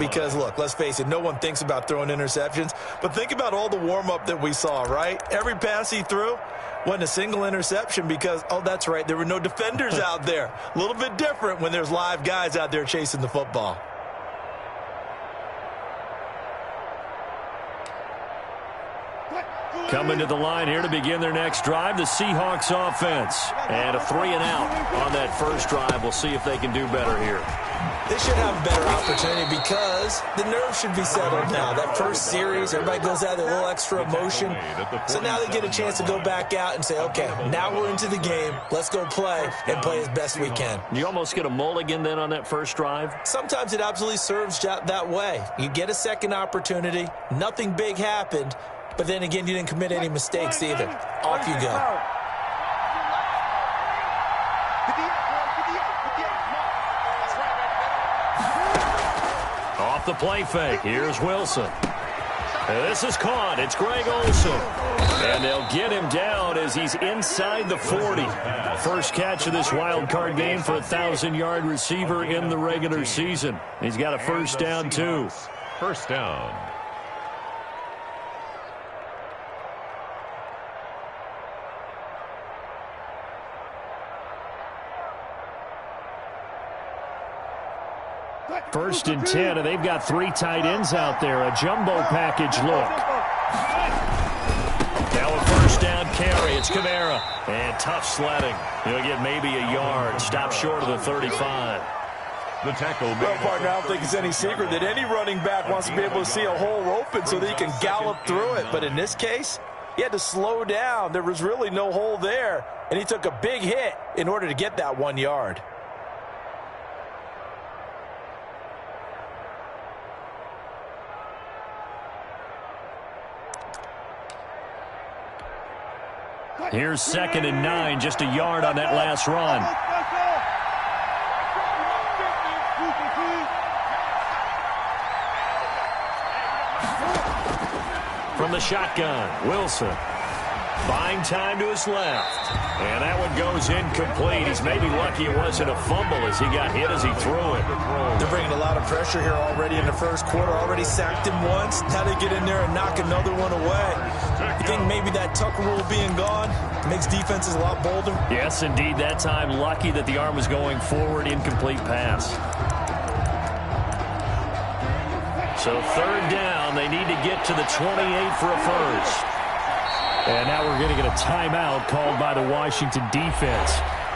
Because, look, let's face it, no one thinks about throwing interceptions, but think about all the warm-up that we saw, right? Every pass he threw wasn't a single interception because, oh, that's right, there were no defenders out there. A little bit different when there's live guys out there chasing the football. Coming to the line here to begin their next drive, the Seahawks offense. And a 3-and-out on that first drive. We'll see if they can do better here. They should have a better opportunity because the nerves should be settled now. That first series, everybody goes out with a little extra emotion. So now they get a chance to go back out and say, okay, now we're into the game. Let's go play and play as best we can. You almost get a mulligan then on that first drive? Sometimes it absolutely serves that way. You get a second opportunity. Nothing big happened. But then again, you didn't commit any mistakes either. Off you go. Off the play fake. Here's Wilson. This is caught. It's Greg Olsen. And they'll get him down as he's inside the 40. First catch of this wild card game for a 1,000-yard receiver in the regular season. He's got a first down, too. First down. First and 10, and they've got 3 tight ends out there. A jumbo package look. Now a first down carry. It's Kamara. And tough sledding. He'll get maybe a yard. Stop short of the 35. The tackle. Well, partner, I don't think it's any secret that any running back wants to be able to see a hole open so that he can gallop through it. But in this case, he had to slow down. There was really no hole there, and he took a big hit in order to get that 1 yard. Here's 2nd and 9, just a yard on that last run. From the shotgun, Wilson. Buying time to his left. And that one goes incomplete. He's maybe lucky it wasn't a fumble as he got hit as he threw it. They're bringing a lot of pressure here already in the first quarter. Already sacked him once. Now they get in there and knock another one away. You think maybe that Tucker rule being gone makes defenses a lot bolder? Yes, indeed. That time lucky that the arm was going forward. Incomplete pass. So 3rd down. They need to get to the 28 for a first. And now we're going to get a timeout called by the Washington defense.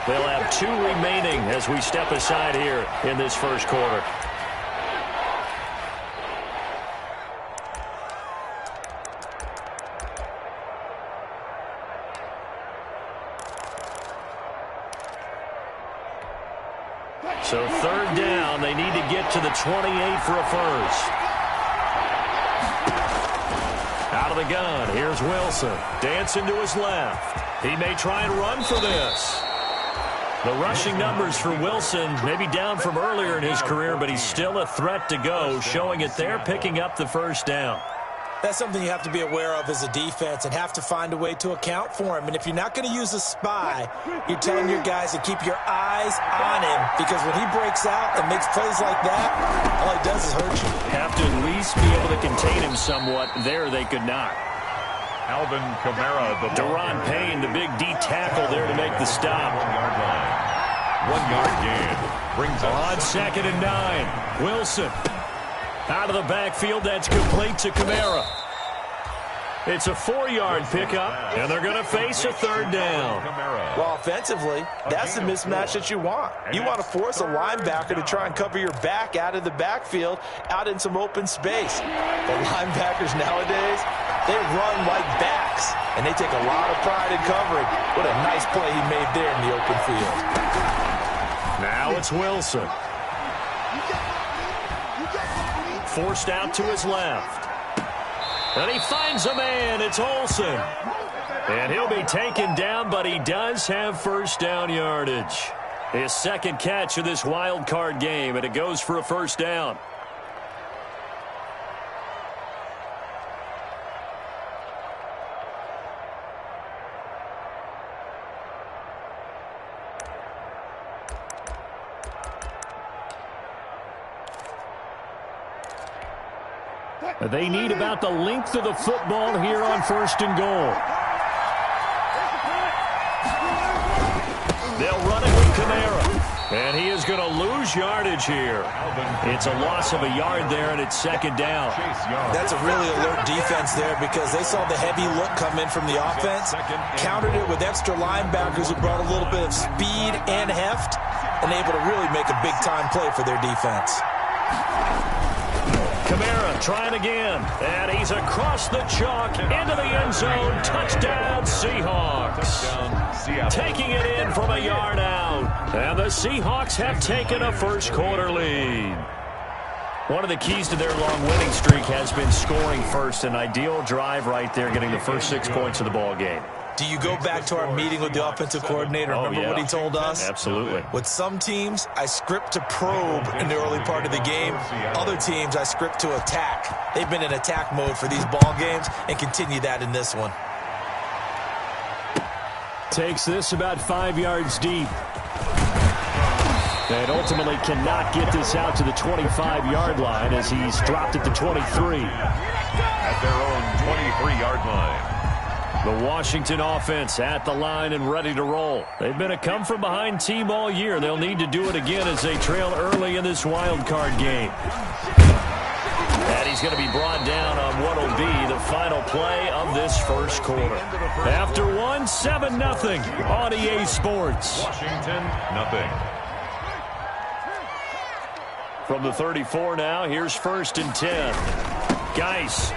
They'll have 2 remaining as we step aside here in this first quarter. So 3rd down, they need to get to the 28 for a first. Out of the gun, here's Wilson. Dancing to his left. He may try and run for this. The rushing numbers for Wilson maybe down from earlier in his career, but he's still a threat to go, showing it there, picking up the first down. That's something you have to be aware of as a defense and have to find a way to account for him. And if you're not going to use a spy, you're telling your guys to keep your eyes on him, because when he breaks out and makes plays like that, all he does is hurt you. Have to at least be able to contain him somewhat. There they could not. Alvin Kamara, the Deron Payne, the big D tackle there to make the stop. 1 yard gain. Brings on 2nd and 9. Wilson. Out of the backfield, that's complete to Kamara. It's a 4-yard pickup, and they're going to face a 3rd down. Well, offensively, that's the mismatch that you want. You want to force a linebacker to try and cover your back out of the backfield, out in some open space. The linebackers nowadays, they run like backs, and they take a lot of pride in covering. What a nice play he made there in the open field. Now it's Wilson. Forced out to his left. And he finds a man. It's Olsen. And he'll be taken down, but he does have first down yardage. His 2nd catch of this wild card game, and it goes for a first down. They need about the length of the football here on 1st and goal. They'll run it with Kamara. And he is going to lose yardage here. It's a loss of a yard there, and it's 2nd down. That's a really alert defense there because they saw the heavy look come in from the offense, countered it with extra linebackers who brought a little bit of speed and heft, and able to really make a big-time play for their defense. Kamara trying again, and he's across the chalk into the end zone. Touchdown, Seahawks. Taking it in from a yard out, and the Seahawks have taken a first-quarter lead. One of the keys to their long winning streak has been scoring first. An ideal drive right there, getting the first 6 points of the ball game. Do you go back to our meeting with the offensive coordinator? Remember what he told us? Absolutely. With some teams, I script to probe in the early part of the game. Other teams, I script to attack. They've been in attack mode for these ball games and continue that in this one. Takes this about 5 yards deep. And ultimately cannot get this out to the 25-yard line as he's dropped it to 23. At their own 23-yard line. The Washington offense at the line and ready to roll. They've been a come-from-behind team all year. They'll need to do it again as they trail early in this wild card game. And he's going to be brought down on what will be the final play of this first quarter. After 7-0 on EA Sports. Washington, nothing. From the 34 now, here's 1st and 10. Geis.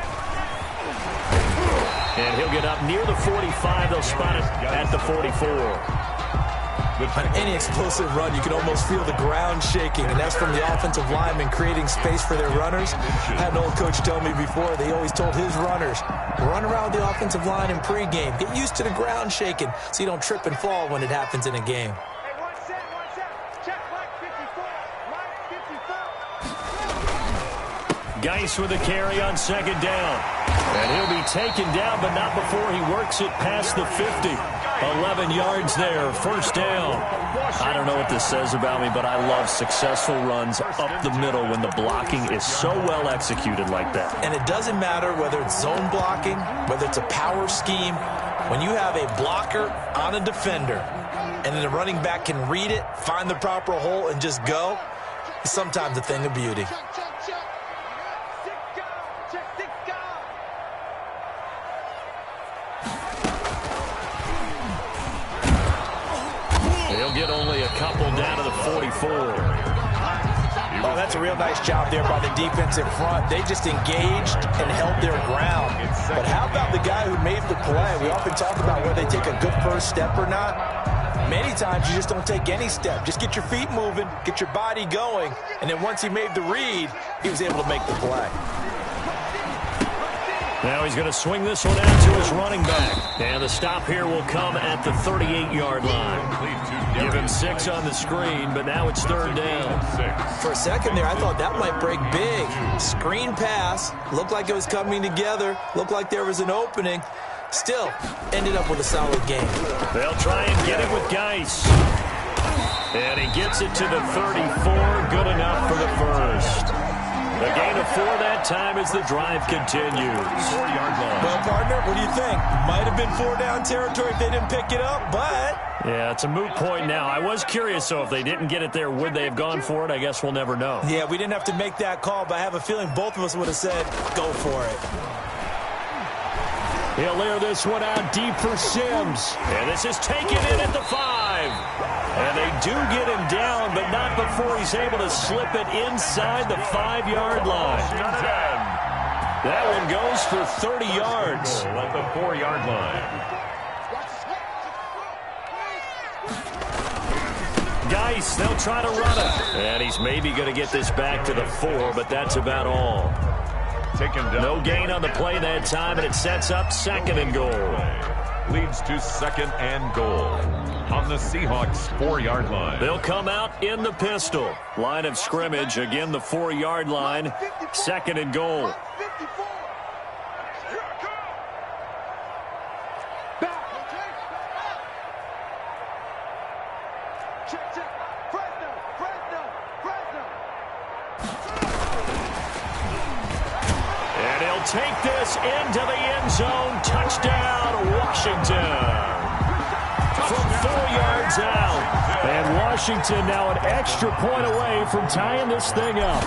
And he'll get up near the 45. They'll spot it at the 44. On any explosive run, you can almost feel the ground shaking, and that's from the offensive linemen creating space for their runners. I had an old coach tell me before, they always told his runners, run around the offensive line in pregame. Get used to the ground shaking so you don't trip and fall when it happens in a game. Geis with a carry on 2nd down. And he'll be taken down, but not before he works it past the 50. 11 yards there, 1st down. I don't know what this says about me, but I love successful runs up the middle when the blocking is so well executed like that. And it doesn't matter whether it's zone blocking, whether it's a power scheme. When you have a blocker on a defender, and then the running back can read it, find the proper hole, and just go, it's sometimes a thing of beauty. They'll get only a couple down to the 44. Oh, that's a real nice job there by the defense in front. They just engaged and held their ground. But how about the guy who made the play? We often talk about whether they take a good first step or not. Many times you just don't take any step. Just get your feet moving, get your body going, and then once he made the read, he was able to make the play. Now he's going to swing this one out to his running back. And the stop here will come at the 38-yard line. Give him 6 on the screen, but now it's 3rd down. For a second there, I thought that might break big. Screen pass. Looked like it was coming together. Looked like there was an opening. Still, ended up with a solid game. They'll try and get it with Geis. And he gets it to the 34. Good enough for the first. A gain of 4 that time as the drive continues. 4-yard line. Well, partner, what do you think? Might have been 4-down territory if they didn't pick it up, but... Yeah, it's a moot point now. I was curious, so if they didn't get it there, would they have gone for it? I guess we'll never know. Yeah, we didn't have to make that call, but I have a feeling both of us would have said, go for it. He'll air this one out deep for Sims. And this is taken in at the 5. And they do get him down, but not before he's able to slip it inside the 5-yard line. That one goes for 30 yards. At the 4-yard line. Geis, they'll try to run it. And he's maybe going to get this back to the 4, but that's about all. Taken down. No gain on the play that time, and it sets up 2nd and goal. Leads to 2nd and goal on the Seahawks 4-yard line. They'll come out in the pistol. Line of scrimmage, again the 4-yard line. 2nd and goal. take this into the end zone. Touchdown, Washington. From 4 yards out. And Washington now an extra point away from tying this thing up.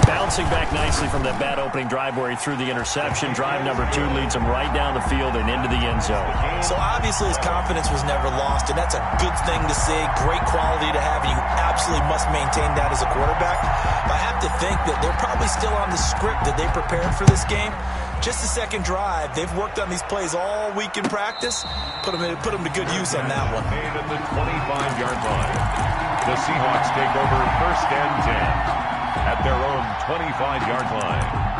Bouncing back nicely from that bad opening drive where he threw the interception. Drive number 2 leads him right down the field and into the end zone. So obviously his confidence was never lost, and that's a good thing to see. Great quality to have, and you absolutely must maintain that as a quarterback. But I have to think that they're probably still on the script that they prepared for this game. Just the second drive. They've worked on these plays all week in practice. Put them to good use on that one. Made at the 25-yard line. The Seahawks take over 1st and 10 at their own 25-yard line.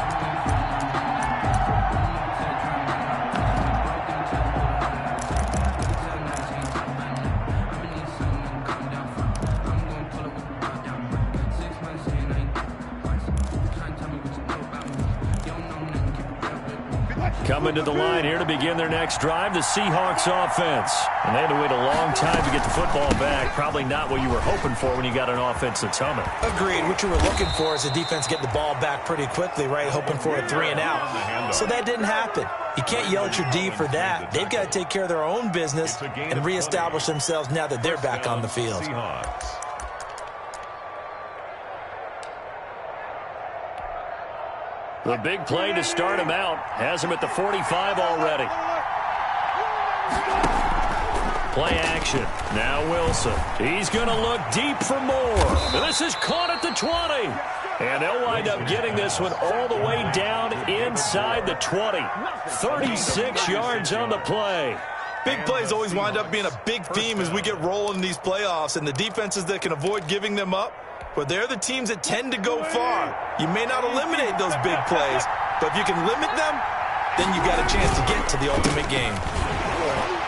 Coming to the line here to begin their next drive, the Seahawks offense. And they had to wait a long time to get the football back. Probably not what you were hoping for when you got an offense that's humming. Agreed. What you were looking for is the defense getting the ball back pretty quickly, right? Hoping for a 3 and out. So that didn't happen. You can't yell at your D for that. They've got to take care of their own business and reestablish themselves now that they're back on the field. The big play to start him out has him at the 45 already. Play action. Now Wilson. He's going to look deep for more. This is caught at the 20. And they'll wind up getting this one all the way down inside the 20. 36 yards on the play. Big plays always wind up being a big theme as we get rolling in these playoffs, and the defenses that can avoid giving them up, but they're the teams that tend to go far. You may not eliminate those big plays, but if you can limit them, then you got a chance to get to the ultimate game.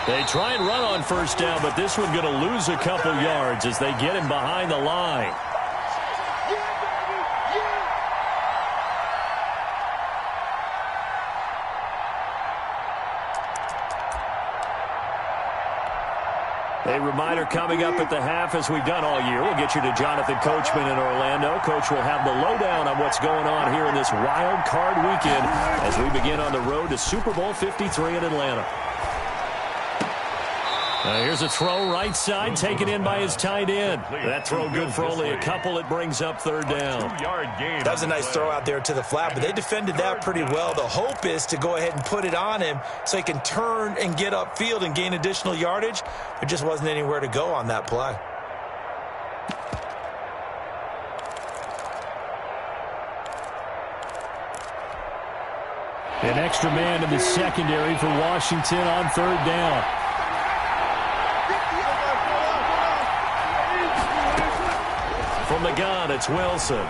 They try and run on first down, but this one going to lose a couple yards as they get him behind the line. A reminder coming up at the half, as we've done all year. We'll get you to Jonathan Coachman in Orlando. Coach will have the lowdown on what's going on here in this wild card weekend as we begin on the road to Super Bowl 53 in Atlanta. Here's a throw right side, taken in by his tight end. That throw good for only a couple. It brings up 3rd down. That was a nice throw out there to the flat, but they defended that pretty well. The hope is to go ahead and put it on him so he can turn and get upfield and gain additional yardage. There just wasn't anywhere to go on that play. An extra man in the secondary for Washington on 3rd down. From the gun, it's Wilson.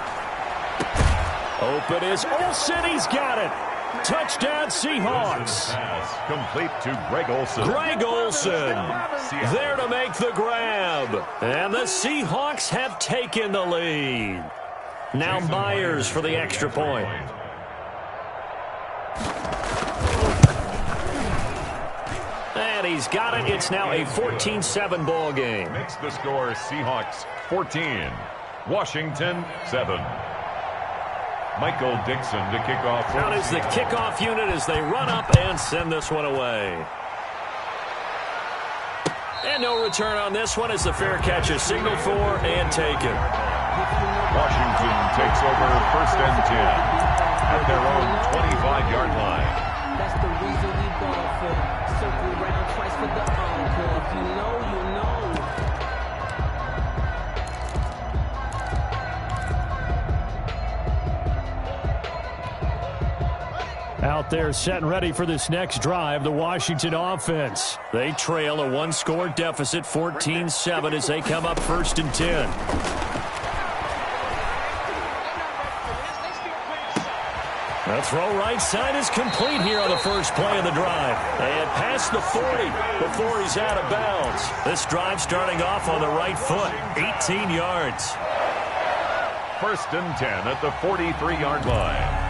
Open is Olsen. He's got it. Touchdown, Seahawks. Pass complete to Greg Olsen. Greg Olsen there to make the grab. And the Seahawks have taken the lead. Now Myers for the extra point. And he's got it. It's now a 14-7 ball game. Makes the score Seahawks 14. Washington 7. Michael Dixon to kick off. Out is the kickoff unit as they run up and send this one away. And no return on this one as the fair catch is signaled for and taken. Washington takes over 1st and 10 at their own 25-yard line. That's the reason we ball for. Circle around twice for the encore. If you know, you know. Out there set and ready for this next drive, the Washington offense. They trail a 1-score deficit, 14-7 as they come up 1st and 10. The throw right side is complete here on the first play of the drive. And past the 40 before he's out of bounds. This drive starting off on the right foot, 18 yards. 1st and 10 at the 43-yard line.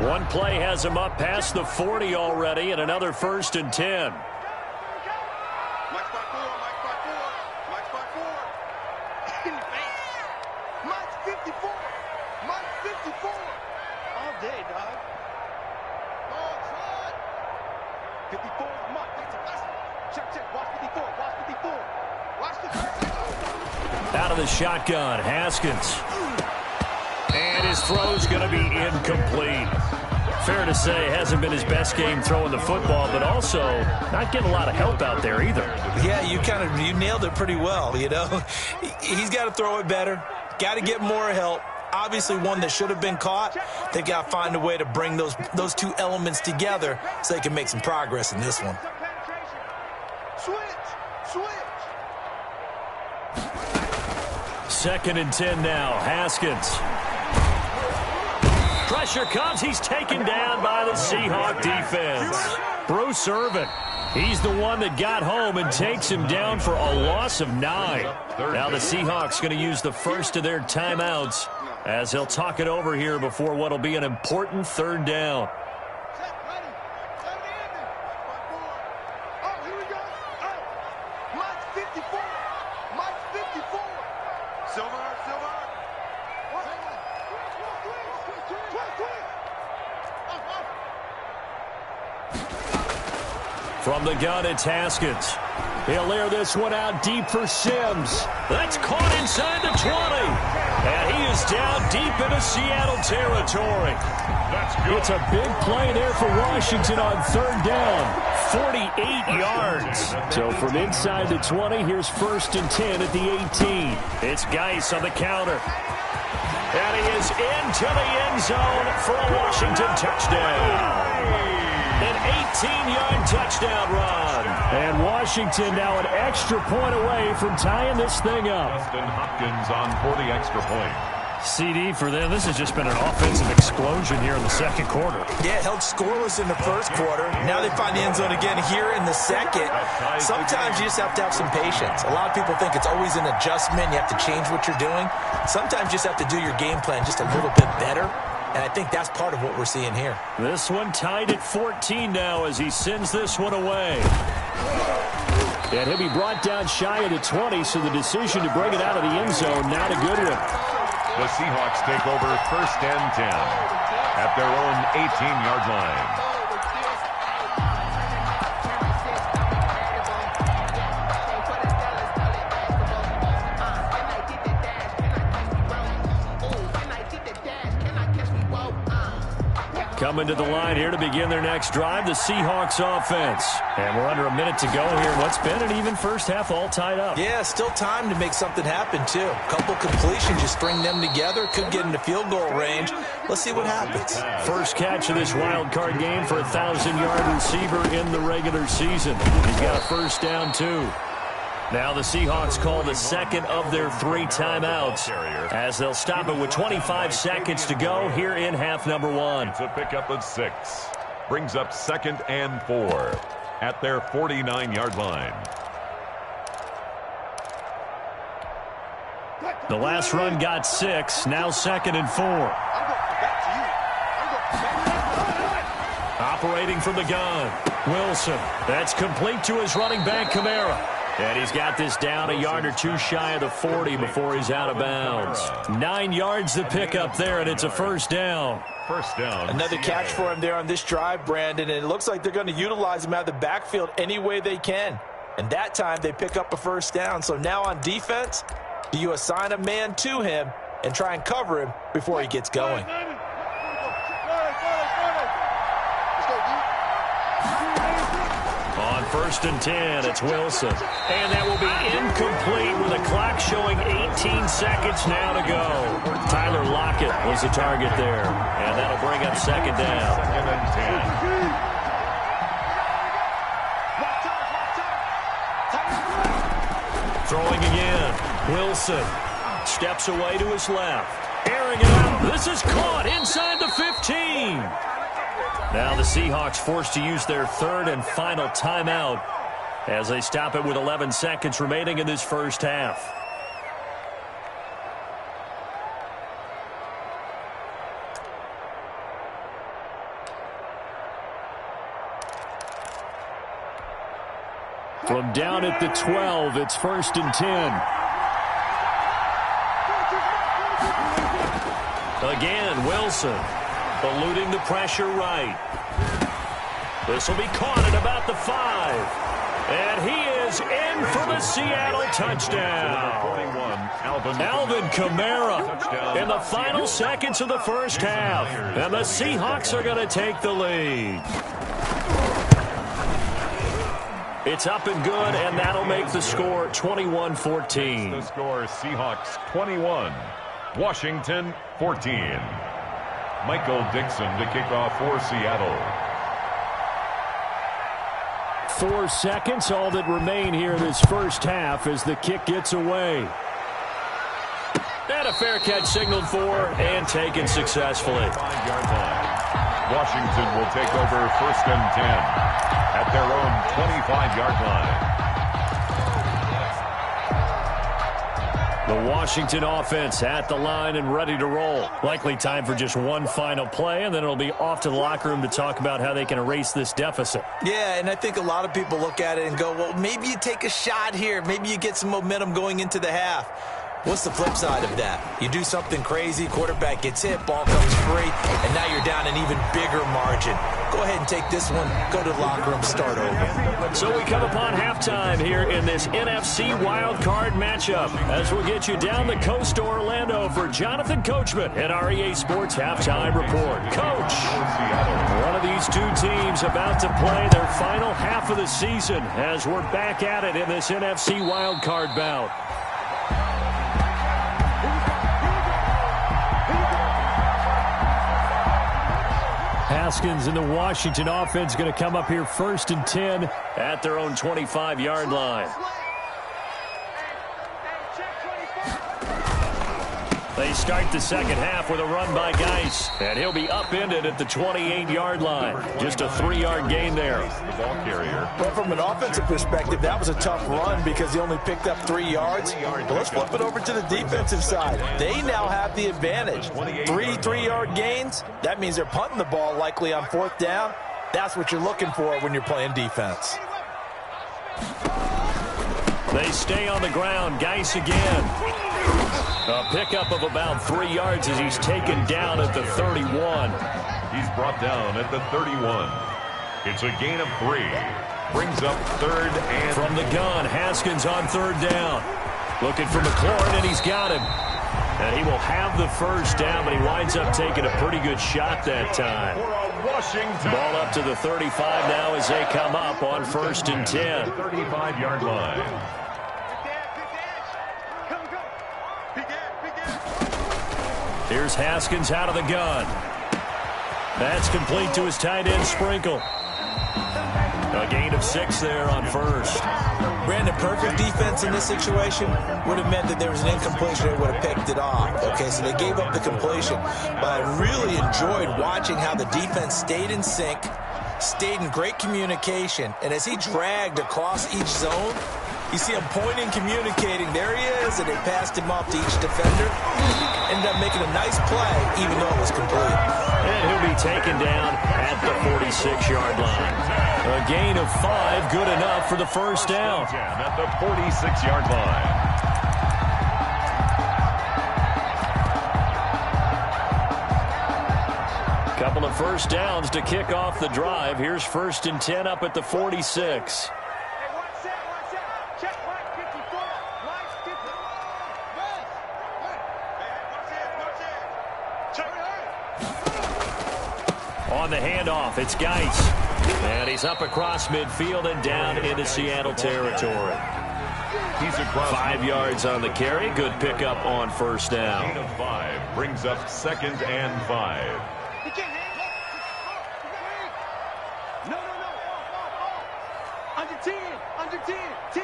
One play has him up past the 40 already, and another 1st and 10. Mike's 54. Mike's 54. All day, dog. Oh, try. 54 is Mike. Check, check. Watch 54. Watch 54. Watch the... Out of the shotgun, Haskins. And his throw's going to be incomplete. Fair to say, hasn't been his best game throwing the football, but also not getting a lot of help out there either. Yeah, you nailed it pretty well, you know. He's got to throw it better, got to get more help. Obviously one that should have been caught. They've got to find a way to bring those two elements together so they can make some progress in this one. Switch. Second and 10 now, Haskins. Pressure comes. He's taken down by the Seahawk defense. Bruce Irvin, he's the one that got home and takes him down for a loss of 9. Now the Seahawks going to use the first of their timeouts as they'll talk it over here before what will be an important third down. Oh, here we go. Oh, Mike's 54. Mike's 54. Silver. From the gun, it's Haskins. He'll air this one out deep for Sims. That's caught inside the 20. And he is down deep into Seattle territory. That's good. It's a big play there for Washington on third down. 48 yards. So from inside the 20, here's 1st and 10 at the 18. It's Geis on the counter. And he is into the end zone for a Washington touchdown. An 18-yard touchdown run. And Washington now an extra point away from tying this thing up. Justin Hopkins on for the extra point. CD for them. This has just been an offensive explosion here in the second quarter. Yeah, held scoreless in the first quarter. Now they find the end zone again here in the second. Sometimes you just have to have some patience. A lot of people think it's always an adjustment. You have to change what you're doing. Sometimes you just have to do your game plan just a little bit better. And I think that's part of what we're seeing here. This one tied at 14 now as he sends this one away. And he'll be brought down shy of the 20, so the decision to bring it out of the end zone, not a good one. The Seahawks take over 1st and 10 at their own 18-yard line. Coming to the line here to begin their next drive, the Seahawks offense. And we're under a minute to go here. What's been an even first half all tied up. Yeah, still time to make something happen, too. A couple completions, you string them together, could get into field goal range. Let's see what happens. First catch of this wild card game for a 1,000-yard receiver in the regular season. He's got a first down, too. Now the Seahawks call the second of their 3 timeouts as they'll stop it with 25 seconds to go here in half number 1. It's a pickup of 6. Brings up 2nd and 4 at their 49-yard line. The last run got 6. Now 2nd and 4. Operating from the gun. Wilson. That's complete to his running back, Kamara. And he's got this down a yard or 2 shy of the 40 before he's out of bounds. 9 yards to pick up there, and it's a first down. First down. Another catch for him there on this drive, Brandon, and it looks like they're going to utilize him out of the backfield any way they can. And that time they pick up a first down. So now on defense, do you assign a man to him and try and cover him before he gets going? On 1st and 10, it's Wilson. And that will be incomplete with the clock showing 18 seconds now to go. Tyler Lockett was the target there. And that'll bring up 2nd down. 2nd and 10. Throwing again. Wilson steps away to his left. Airing it out. This is caught inside the 15. Now the Seahawks forced to use their 3rd and final timeout as they stop it with 11 seconds remaining in this first half. From down at the 12, it's 1st and 10. Again, Wilson eluding the pressure right. This will be caught at about the 5. And he is in for the Seattle touchdown. 41, Alvin Kamara in the final seconds of the first half. And the Seahawks are going to take the lead. It's up and good, and that'll make the score 21-14. The score, Seahawks 21, Washington 14. Michael Dixon to kick off for Seattle. 4 seconds, all that remain here in this first half as the kick gets away. And a fair catch signaled for and taken successfully. 5-yard line. Washington will take over 1st and 10 at their own 25-yard line. The Washington offense at the line and ready to roll. Likely time for just one final play, and then it'll be off to the locker room to talk about how they can erase this deficit. Yeah, and I think a lot of people look at it and go, well, maybe you take a shot here. Maybe you get some momentum going into the half. What's the flip side of that? You do something crazy, quarterback gets hit, ball comes free, and now you're down an even bigger margin. Go ahead and take this one, go to the locker room, start over. So we come upon halftime here in this NFC wildcard matchup as we'll get you down the coast to Orlando for Jonathan Coachman at our EA Sports Halftime Report. Coach, one of these two teams about to play their final half of the season as we're back at it in this NFC wildcard bout. Haskins and the Washington offense going to come up here 1st and 10 at their own 25-yard line. They start the second half with a run by Geis, and he'll be upended at the 28-yard line. Just a 3-yard gain there. The ball carrier. But from an offensive perspective, that was a tough run because he only picked up 3 yards. But let's flip it over to the defensive side. They now have the advantage. 3-3-yard gains, that means they're punting the ball likely on 4th down. That's what you're looking for when you're playing defense. They stay on the ground. Geis again. A pickup of about 3 yards as he's taken down at the 31. He's brought down at the 31. It's a gain of 3. Brings up 3rd and... From the gun, Haskins on 3rd down. Looking for McLaurin, and he's got him. And he will have the first down, but he winds up taking a pretty good shot that time. Washington. Ball up to the 35 now as they come up on 1st and 10. 35-yard line. Here's Haskins out of the gun. That's complete to his tight end, Sprinkle. A gain of 6 there on 1st. Brandon, perfect defense in this situation would have meant that there was an incompletion. They would have picked it off. Okay, so they gave up the completion. But I really enjoyed watching how the defense stayed in sync, stayed in great communication, and as he dragged across each zone, you see him pointing, communicating. There he is, and they passed him off to each defender. Ended up making a nice play, even though it was complete. And he'll be taken down at the 46-yard line. A gain of 5, good enough for the first down. At the 46-yard line. Couple of first downs to kick off the drive. Here's 1st and 10 up at the 46. On the handoff, it's Geis. And he's up across midfield and down into Seattle territory. He's across 5 yards on the carry. Good pickup on 1st down. Gain of 5 brings up 2nd and 5. No. Under 10. Under 10. 10.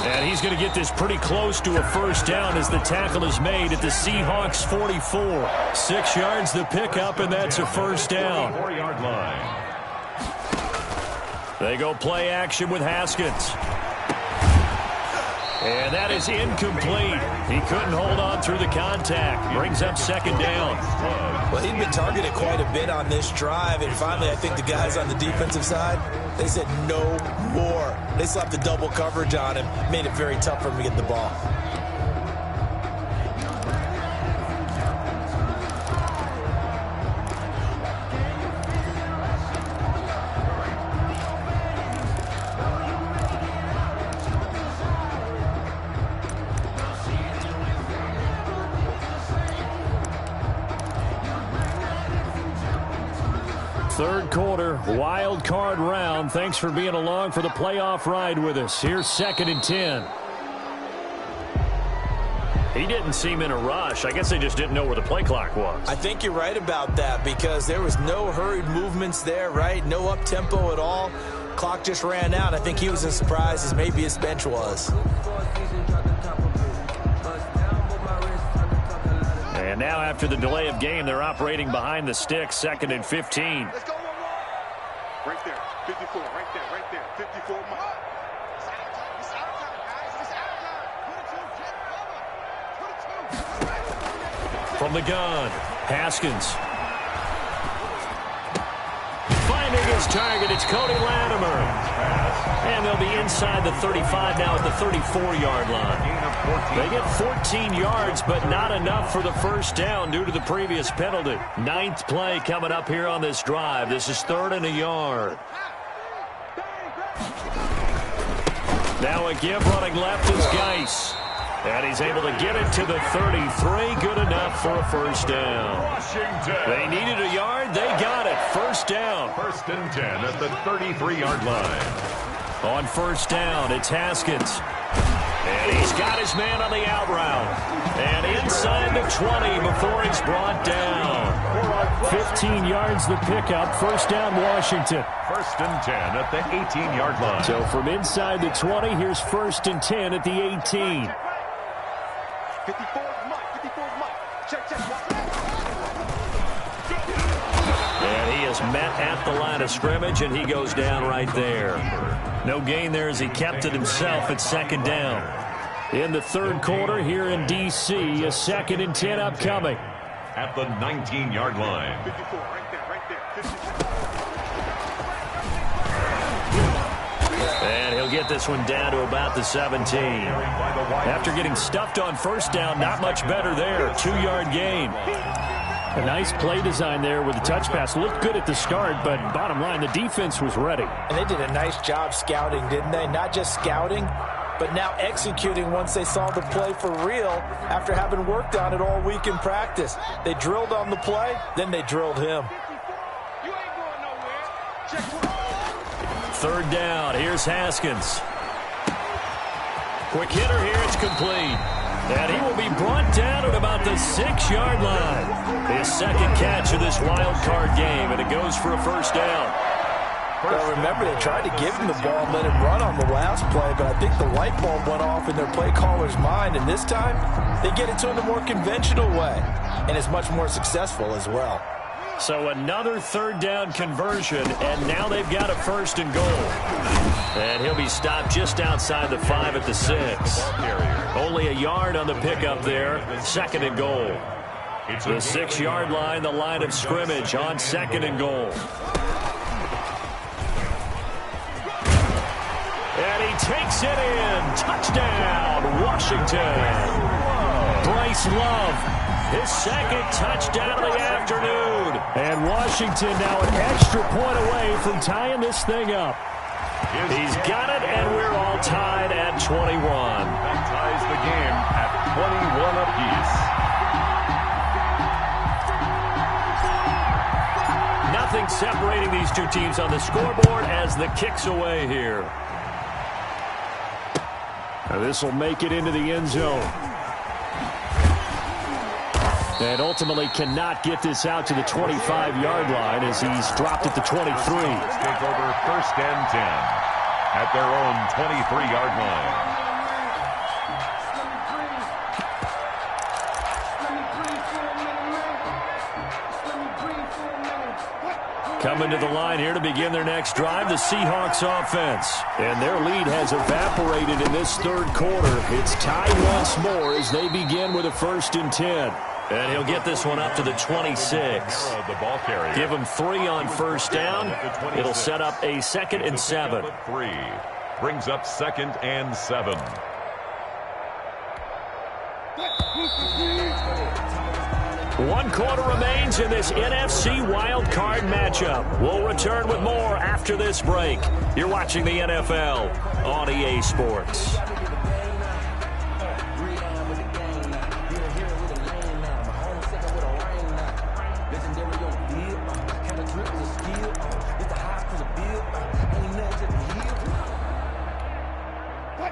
And he's going to get this pretty close to a first down as the tackle is made at the Seahawks 44. 6 yards the pickup, and that's a first down. 4-yard line. They go play action with Haskins. And that is incomplete. He couldn't hold on through the contact. Brings up 2nd down. Well, he'd been targeted quite a bit on this drive, and finally I think the guys on the defensive side They said no more. They slapped the double coverage on him, made it very tough for him to get the ball. Third quarter, wild card round. Thanks for being along for the playoff ride with us. Here's 2nd and 10. He didn't seem in a rush. I guess they just didn't know where the play clock was. I think you're right about that because there was no hurried movements there, right? No up-tempo at all. Clock just ran out. I think he was as surprised as maybe his bench was. And now after the delay of game, they're operating behind the sticks, 2nd and 15. Let's go 1-1. Right there, 54, right there, 54. It's out of time, guys. It's out of time. 22, From the gun, Haskins. Finding his target, it's Cody Latimer. And they'll be inside the 35 now at the 34-yard line. They get 14 yards, but not enough for the first down due to the previous penalty. 9th play coming up here on this drive. This is 3rd and a yard. Now a give running left is Geis. And he's able to get it to the 33. Good enough for a first down. Washington. They needed a yard. They got it. First down. 1st and 10 at the 33-yard line. On first down, it's Haskins. And he's got his man on the out route. And inside the 20 before he's brought down. 15 yards the pickup. First down, Washington. 1st and 10 at the 18-yard line. So from inside the 20, here's 1st and 10 at the 18. 54 is Mike. 54 is Mike. Check. And he is met at the line of scrimmage, and he goes down right there. No gain there as he kept it himself at 2nd down. In the 3rd quarter here in D.C., a 2nd and 10 upcoming. At the 19-yard line. 54, right there, 54. And he'll get this one down to about the 17. After getting stuffed on first down, not much better there. 2-yard gain. A nice play design there with the touch pass. Looked good at the start, but bottom line, the defense was ready. And they did a nice job scouting, didn't they? Not just scouting, but now executing once they saw the play for real after having worked on it all week in practice. They drilled on the play, then they drilled him. You ain't going nowhere. Check. 3rd down. Here's Haskins. Quick hitter here. It's complete. And he will be brought down at about the 6-yard line. His 2nd catch of this wild card game, and it goes for a first down. Well, remember, they tried to give him the ball and let him run on the last play, but I think the light bulb went off in their play caller's mind, and this time they get it to him the more conventional way, and it's much more successful as well. So another 3rd down conversion, and now they've got a 1st and goal. And he'll be stopped just outside the 5 at the 6. Only a yard on the pickup there. 2nd and goal. The 6-yard line, the line of scrimmage on 2nd and goal. And he takes it in. Touchdown, Washington. Bryce Love. His 2nd touchdown of the afternoon. And Washington now an extra point away from tying this thing up. He's got it, and we're all tied at 21. That ties the game at 21 apiece. Nothing separating these two teams on the scoreboard as the kick's away here. Now this will make it into the end zone. And ultimately cannot get this out to the 25-yard line as he's dropped at the 23. Take over 1st and 10 at their own 23-yard line. Coming to the line here to begin their next drive, the Seahawks offense. And their lead has evaporated in this 3rd quarter. It's tied once more as they begin with a 1st and 10. And he'll get this one up to the 26. The ball carrier. Give him 3 on first down. It'll set up a 2nd and 7. 3 brings up 2nd and 7. One quarter remains in this NFC wild card matchup. We'll return with more after this break. You're watching the NFL on EA Sports.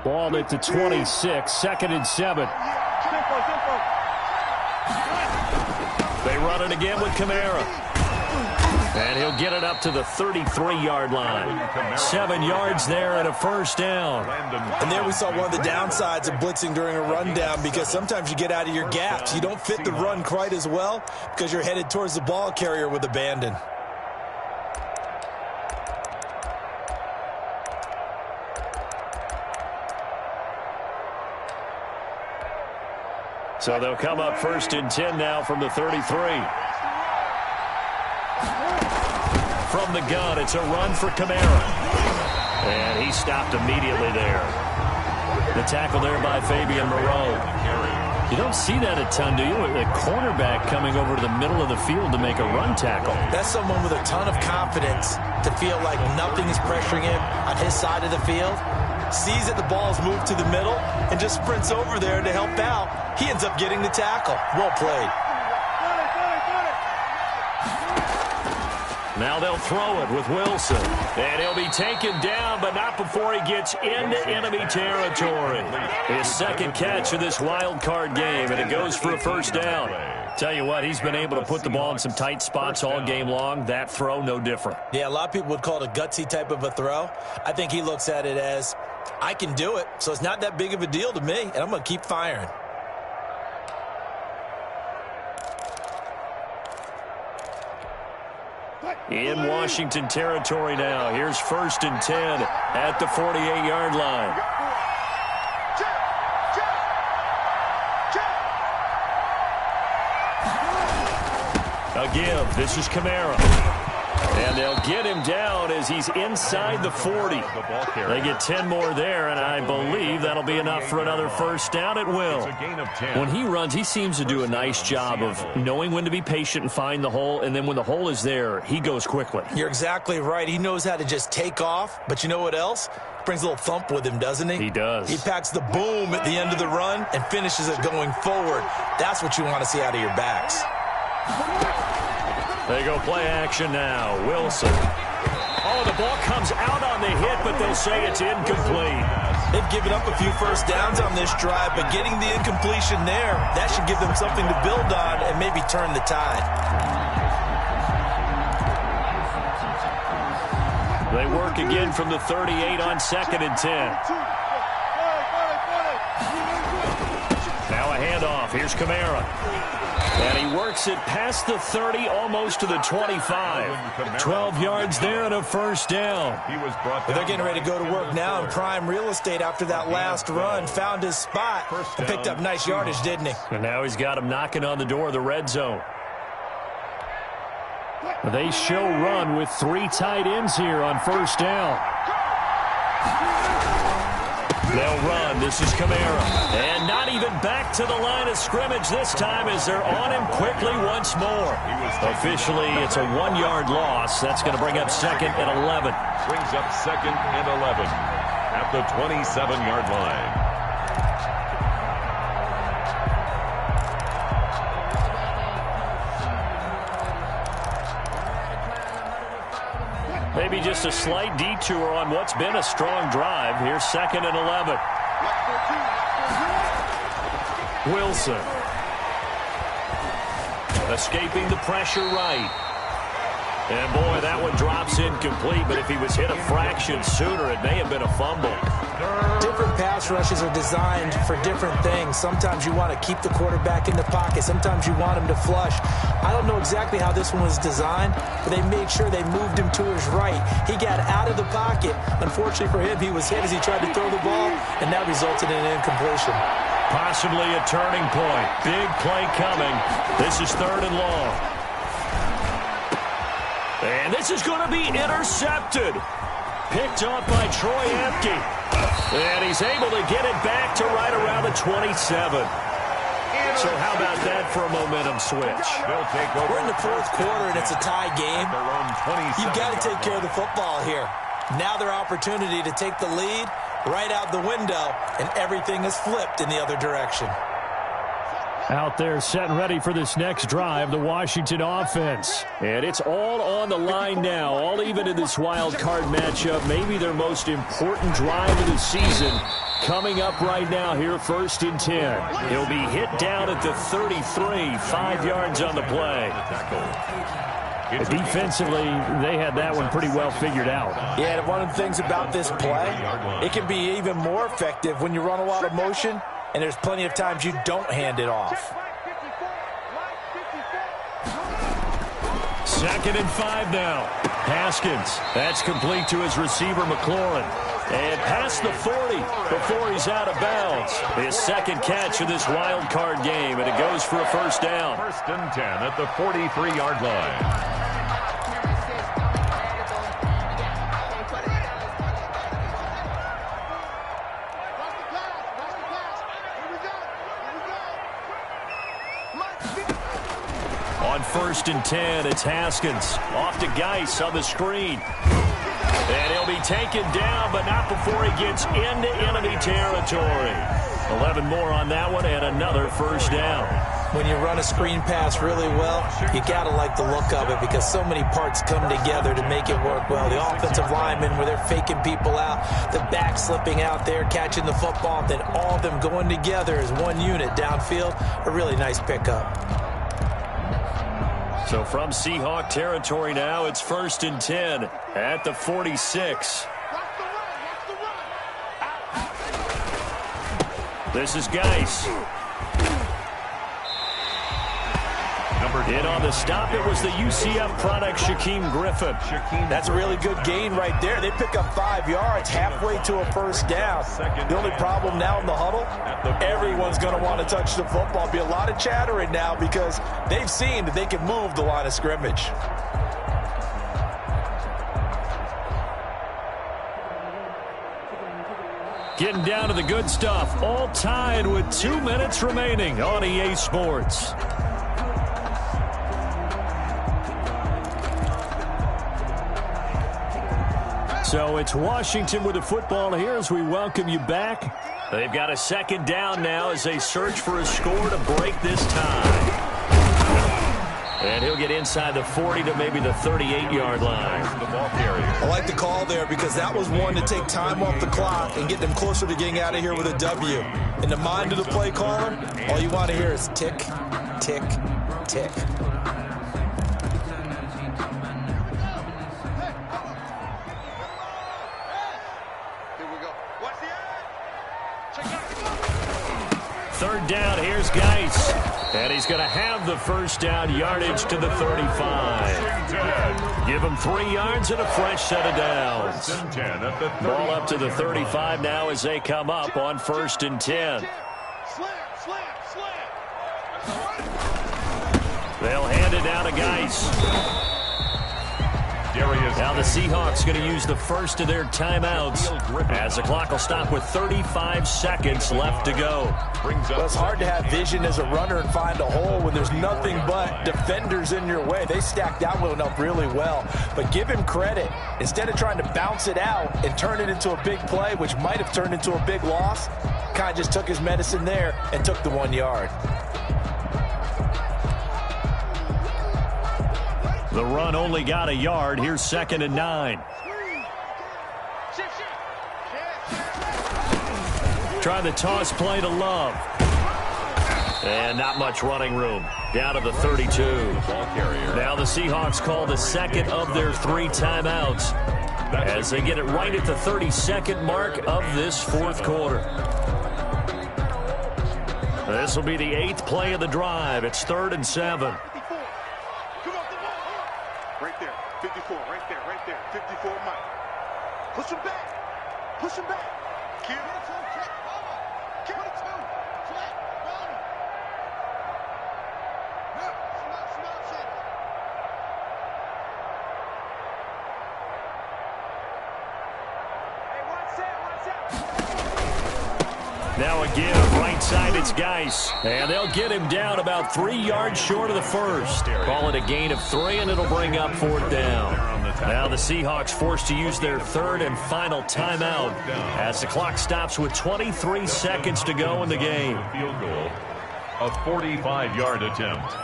Ball at the 26, 2nd and 7. They run it again with Kamara. And he'll get it up to the 33-yard line. 7 yards there and a first down. And there we saw one of the downsides of blitzing during a rundown, because sometimes you get out of your gaps. You don't fit the run quite as well because you're headed towards the ball carrier with abandon. So they'll come up 1st and 10 now from the 33. From the gun, it's a run for Kamara. And he stopped immediately there. The tackle there by Fabian Moreau. You don't see that a ton, do you? A cornerback coming over to the middle of the field to make a run tackle. That's someone with a ton of confidence to feel like nothing is pressuring him on his side of the field. Sees that the ball's moved to the middle and just sprints over there to help out. He ends up getting the tackle. Well played. Now they'll throw it with Wilson. And he'll be taken down, but not before he gets into enemy territory. His 2nd catch of this wild card game, and it goes for a first down. Tell you what, he's been able to put the ball in some tight spots all game long. That throw, no different. Yeah, a lot of people would call it a gutsy type of a throw. I think he looks at it as, I can do it, so it's not that big of a deal to me, and I'm going to keep firing. In Washington territory now. Here's 1st and 10 at the 48-yard line. A give. This is Kamara. And they'll get him down as he's inside the 40. They get 10 more there, and I believe that'll be enough for another first down at will. When he runs, he seems to do a nice job of knowing when to be patient and find the hole, and then when the hole is there, he goes quickly. You're exactly right. He knows how to just take off, but you know what else? Brings a little thump with him, doesn't he? He does. He packs the boom at the end of the run and finishes it going forward. That's what you want to see out of your backs. They go play action now. Wilson. Oh, the ball comes out on the hit, but they'll say it's incomplete. They've given up a few first downs on this drive, but getting the incompletion there, that should give them something to build on and maybe turn the tide. They work again from the 38 on 2nd and 10. Now a handoff. Here's Kamara. And he works it past the 30, almost to the 25. 12 yards there and a first down. But they're getting ready to go to work now in prime real estate after that last run. Found his spot and picked up nice yardage, didn't he? And now he's got him knocking on the door of the red zone. They show run with 3 tight ends here on first down. They'll run. This is Kamara. And not even back to the line of scrimmage this time as they're on him quickly once more. Officially, it's a 1-yard loss. That's going to bring up 2nd and 11. Brings up 2nd and 11 at the 27-yard line. Maybe just a slight detour on what's been a strong drive. Here's 2nd and 11. Wilson. Escaping the pressure right. And boy, that one drops incomplete, but if he was hit a fraction sooner, it may have been a fumble. Different pass rushes are designed for different things. Sometimes you want to keep the quarterback in the pocket. Sometimes you want him to flush. I don't know exactly how this one was designed, but they made sure they moved him to his right. He got out of the pocket. Unfortunately for him, he was hit as he tried to throw the ball, and that resulted in an incompletion. Possibly a turning point. Big play coming. This is 3rd and long. And this is going to be intercepted. Picked up by Troy Apke. And he's able to get it back to right around the 27. So how about that for a momentum switch? We're in the 4th quarter, and it's a tie game. You've got to take care of the football here. Now their opportunity to take the lead right out the window, and everything is flipped in the other direction. Out there set and ready for this next drive, the Washington offense. And it's all on the line now, all even in this wild card matchup. Maybe their most important drive of the season coming up right now here, 1st and 10. He'll be hit down at the 33, 5 yards on the play. Defensively, they had that one pretty well figured out. Yeah, and one of the things about this play, it can be even more effective when you run a lot of motion, and there's plenty of times you don't hand it off. 2nd and 5 now. Haskins, that's complete to his receiver, McLaurin. And past the 40 before he's out of bounds. His 2nd catch of this wild card game, and it goes for a 1st down. 1st and 10 at the 43-yard line. On 1st and 10, it's Haskins. Off to Geis on the screen. And he'll be taken down, but not before he gets into enemy territory. 11 more on that one, and another 1st down. When you run a screen pass really well, you got to like the look of it because so many parts come together to make it work well. The offensive linemen, where they're faking people out, the back slipping out there, catching the football, then all of them going together as one unit downfield. A really nice pickup. So from Seahawk territory now, it's 1st and 10 at the 46. This is Geis. In on the stop, it was the UCF product, Shaquem Griffin. That's a really good gain right there. They pick up 5 yards halfway to a 1st down. The only problem now in the huddle, everyone's going to want to touch the football. Be a lot of chattering now because they've seen that they can move the line of scrimmage. Getting down to the good stuff. All tied with 2 minutes remaining on EA Sports. So it's Washington with the football here as we welcome you back. They've got a 2nd down now as they search for a score to break this tie. And he'll get inside the 40 to maybe the 38-yard line. I like the call there because that was one to take time off the clock and get them closer to getting out of here with a W. In the mind of the play caller, all you want to hear is tick, tick, tick. Third down, here's Geis. And he's going to have the 1st down yardage to the 35. Give him 3 yards and a fresh set of downs. Ball up to the 35 now as they come up on 1st and 10. They'll hand it down to Geis. Now the Seahawks going to use the first of their timeouts as the clock will stop with 35 seconds left to go. Well, it's hard to have vision as a runner and find a hole when there's nothing but defenders in your way. They stacked that one up really well. But give him credit. Instead of trying to bounce it out and turn it into a big play, which might have turned into a big loss, kind of just took his medicine there and took the 1 yard. The run only got a yard. Here's 2nd and 9. Trying the toss play to Love. And not much running room. Down to the 32. Now the Seahawks call the 2nd of their 3 timeouts as they get it right at the 32nd mark of this 4th quarter. This will be the 8th play of the drive. It's 3rd and 7. Right there, 54, right there, 54, Mike. Push him back, push him back. Give it to him, give it to him. Now again, right side, it's Geis. And they'll get him down about 3 yards short of the first. Call it a gain of 3, and it'll bring up 4th down. Now the Seahawks forced to use their 3rd and final timeout as the clock stops with 23 seconds to go in the game. Field goal, a 45-yard attempt.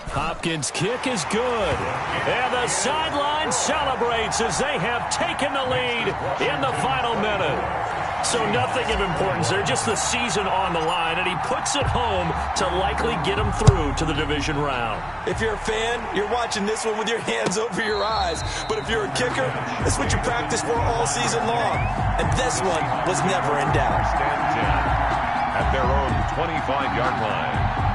Hopkins' kick is good. And the sideline celebrates as they have taken the lead in the final minute. So nothing of importance there, just the season on the line, and he puts it home to likely get them through to the division round. If you're a fan, you're watching this one with your hands over your eyes. But if you're a kicker, that's what you practice for all season long. And this one was never in doubt. Stand 10 at their own 25-yard line.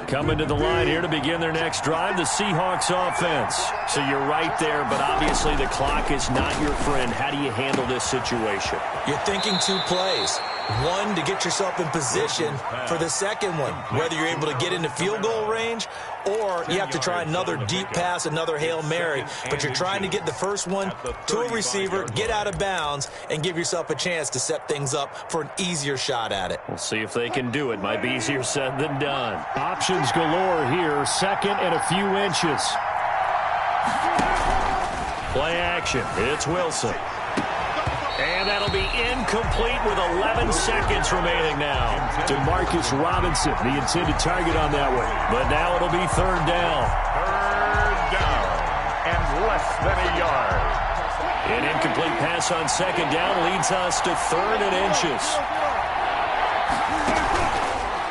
Coming to the line here to begin their next drive, the Seahawks offense. So you're right there, but obviously the clock is not your friend. How do you handle this situation? You're thinking 2 plays. One, to get yourself in position for the second one, whether you're able to get into field goal range or you have to try another deep pass, another Hail Mary. But you're trying to get the first one to a receiver, get out of bounds, and give yourself a chance to set things up for an easier shot at it. We'll see if they can do it. Might be easier said than done. Options galore here. 2nd and a few inches. Play action. It's Wilson. And that'll be incomplete with 11 seconds remaining now. DeMarcus Robinson, the intended target on that one. But now it'll be 3rd down. 3rd down and less than a yard. An incomplete pass on 2nd down leads us to 3rd and inches.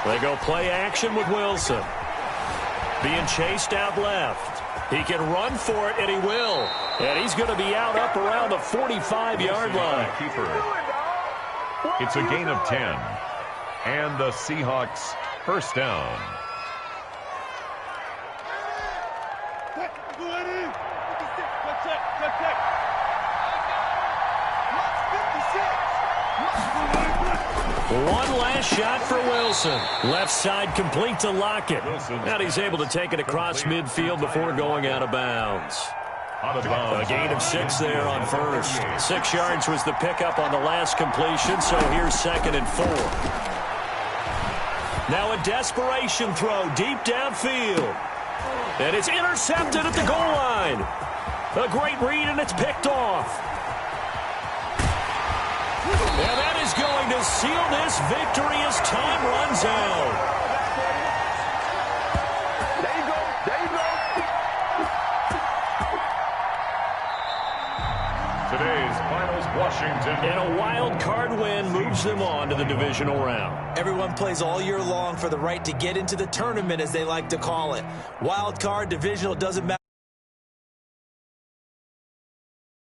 They go play action with Wilson. Being chased out left. He can run for it, and he will. And he's going to be out up around the 45-yard line. It's a gain of 10. And the Seahawks 1st down. One last shot for Wilson. Left side complete to Lockett. And he's able to take it across midfield before going out of bounds. A gain of 6 there on 1st. 6 yards was the pickup on the last completion, so here's 2nd and 4. Now a desperation throw deep downfield. And it's intercepted at the goal line. A great read, and it's picked off. And that is going to seal this victory as time runs out. There you go. There you go. Today's finals, Washington. And a wild card win moves them on to the divisional round. Everyone plays all year long for the right to get into the tournament, as they like to call it. Wild card, divisional, doesn't matter.